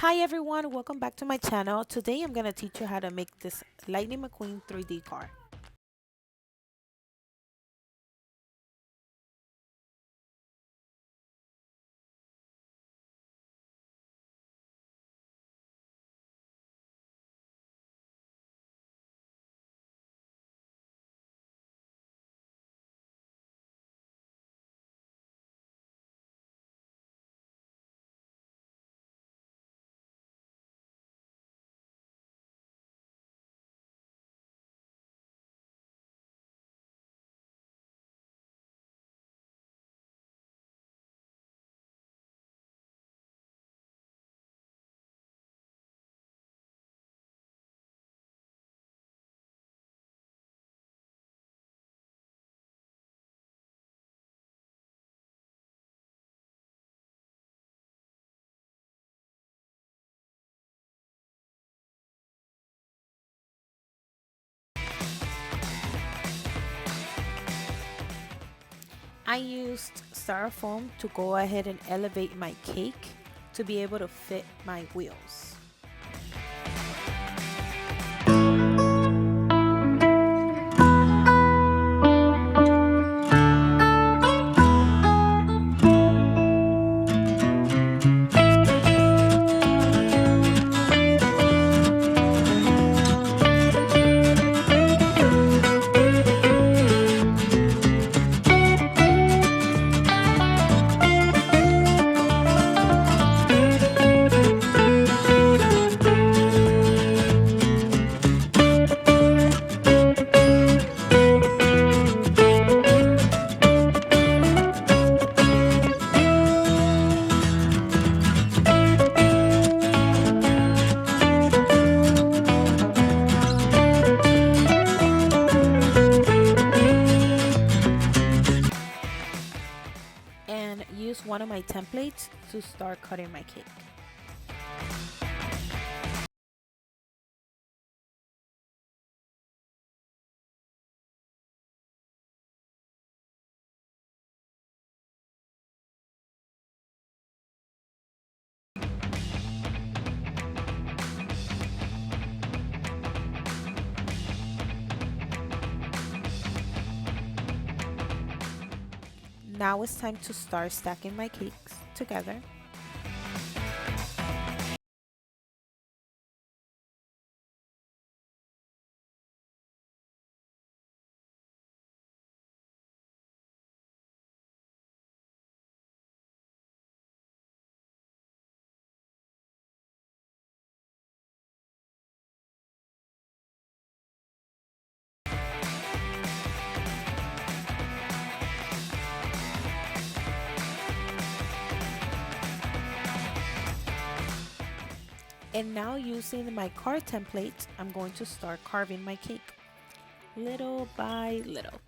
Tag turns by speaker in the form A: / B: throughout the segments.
A: Hi everyone, welcome back to my channel. Today I'm going to teach you how to make this Lightning McQueen 3D car. I used styrofoam to go ahead and elevate my cake to be able to fit my wheels. And use one of my templates to start cutting my cake. Now it's time to start stacking my cakes together. And now using my card template, I'm going to start carving my cake little by little.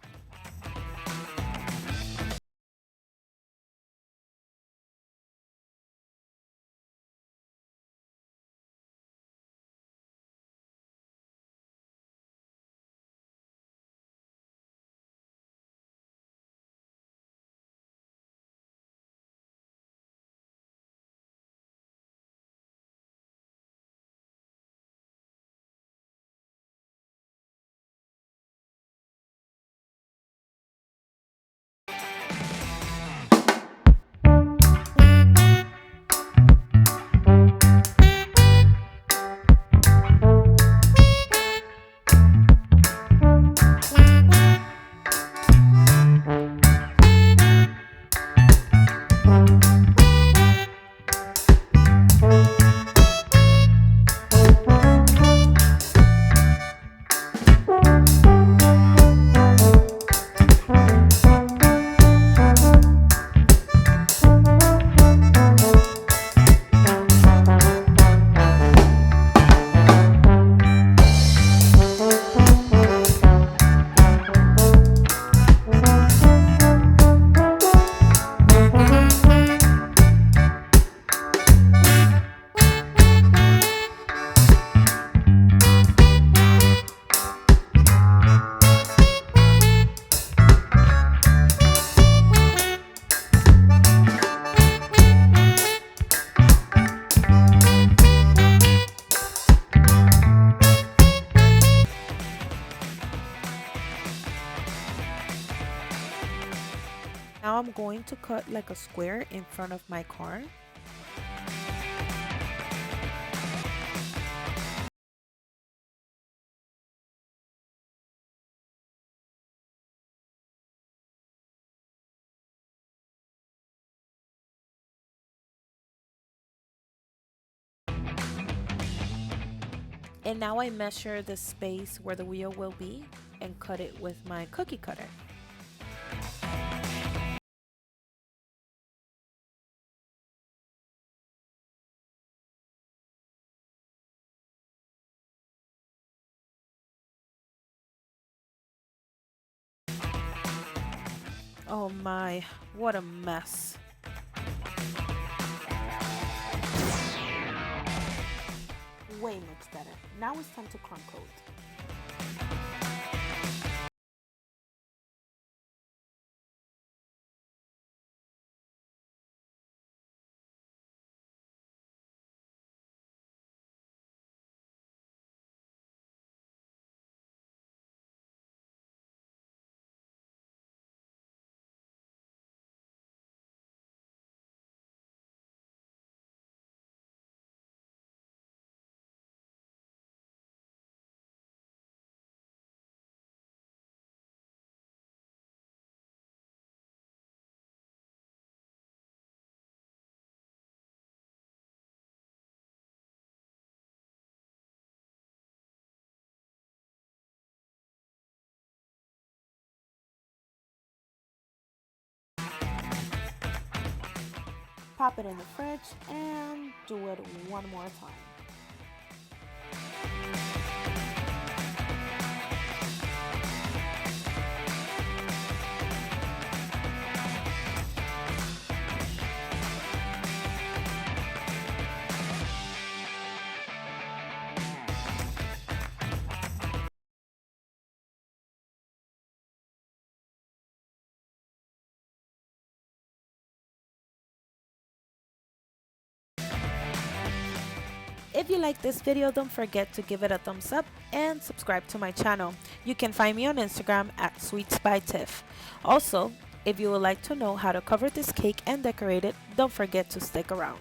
A: now I'm going to cut like a square in front of my car. And now I measure the space where the wheel will be and cut it with my cookie cutter. Oh my, what a mess. Way much better. Now it's time to crumb coat. Pop it in the fridge and do it one more time. If you like this video, don't forget to give it a thumbs up and subscribe to my channel. You can find me on Instagram at Sweets by Tiff. Also, if you would like to know how to cover this cake and decorate it, don't forget to stick around.